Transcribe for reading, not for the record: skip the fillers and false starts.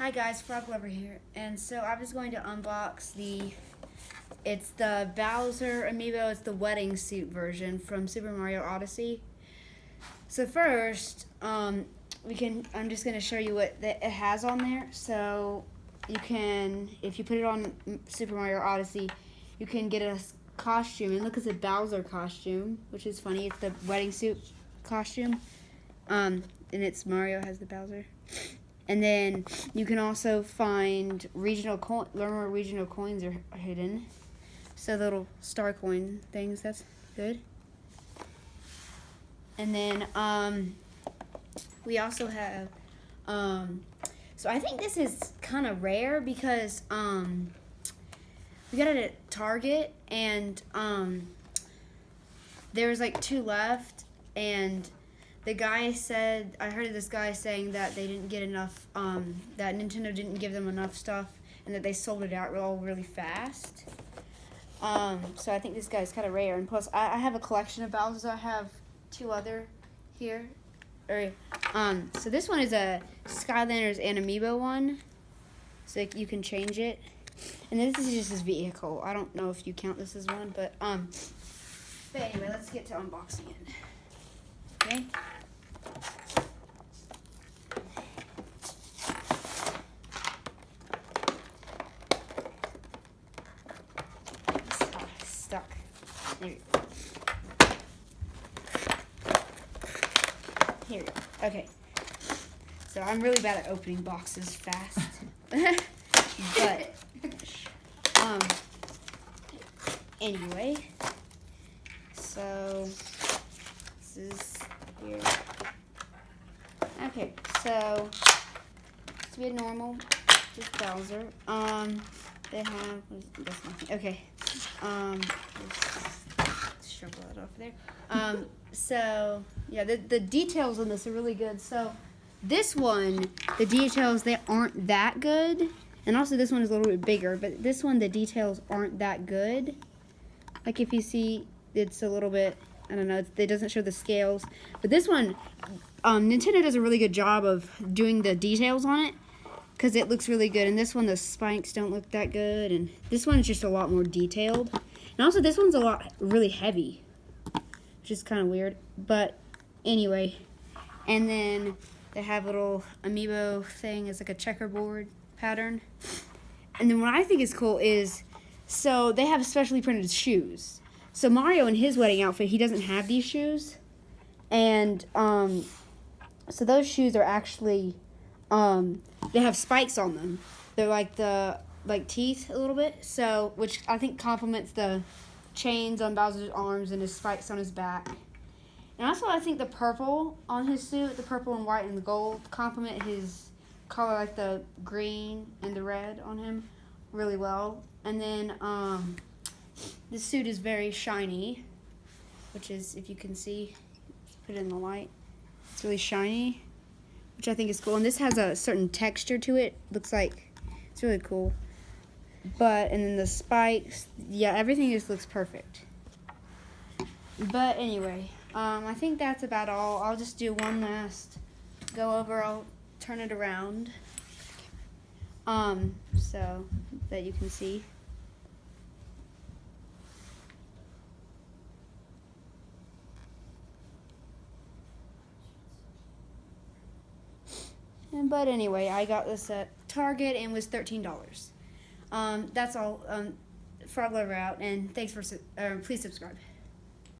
Hi guys, Frog Lover here, and so I was going to unbox it's the Bowser Amiibo. It's the wedding suit version from Super Mario Odyssey. So first, I'm just going to show you what it has on there. So you can, if you put it on Super Mario Odyssey, you can get a costume, and look, it's a Bowser costume, which is funny. It's the wedding suit costume, and it's Mario has the Bowser. And then you can also find learn where regional coins are hidden. So the little star coin things, that's good. And then we also have, so I think this is kind of rare because we got it at Target, and there was like 2 left, and the guy said, I heard this guy saying that they didn't get enough, that Nintendo didn't give them enough stuff, and that they sold it out all really fast. So I think this guy's kind of rare, and plus I have a collection of Bowsers. I have 2 other here. So this one is a Skylanders and Amiibo one, so you can change it. And then this is just his vehicle. I don't know if you count this as one, but anyway, let's get to unboxing it. Okay. Stuck. There you go. Here we go. Okay. So I'm really bad at opening boxes fast. But anyway. So this is here. Okay, so to be a normal, just Bowser. They have that's nothing. Okay. Let's shovel that off there. So yeah, the details on this are really good. So this one, the details, they aren't that good, and also this one is a little bit bigger. But this one, the details aren't that good. Like if you see, it's a little bit, I don't know, it doesn't show the scales. But this one, Nintendo does a really good job of doing the details on it, because it looks really good. And this one, the spikes don't look that good. And this one is just a lot more detailed. And also this one's really heavy, which is kind of weird. But anyway, and then they have a little Amiibo thing. It's like a checkerboard pattern. And then what I think is cool is, so they have specially printed shoes. So Mario, in his wedding outfit, he doesn't have these shoes. And so those shoes are actually, they have spikes on them. They're like teeth a little bit. So, which I think complements the chains on Bowser's arms and his spikes on his back. And also I think the purple on his suit, the purple and white and the gold, complement his color, like the green and the red on him, really well. And then this suit is very shiny, which is, if you can see, put it in the light. It's really shiny, which I think is cool. And this has a certain texture to it. Looks like it's really cool. And then the spikes, yeah, everything just looks perfect. But anyway, I think that's about all. I'll just do one last go over. I'll turn it around, so that you can see. But anyway, I got this at Target and was $13. That's all. Frog Lover out, and thanks for please subscribe.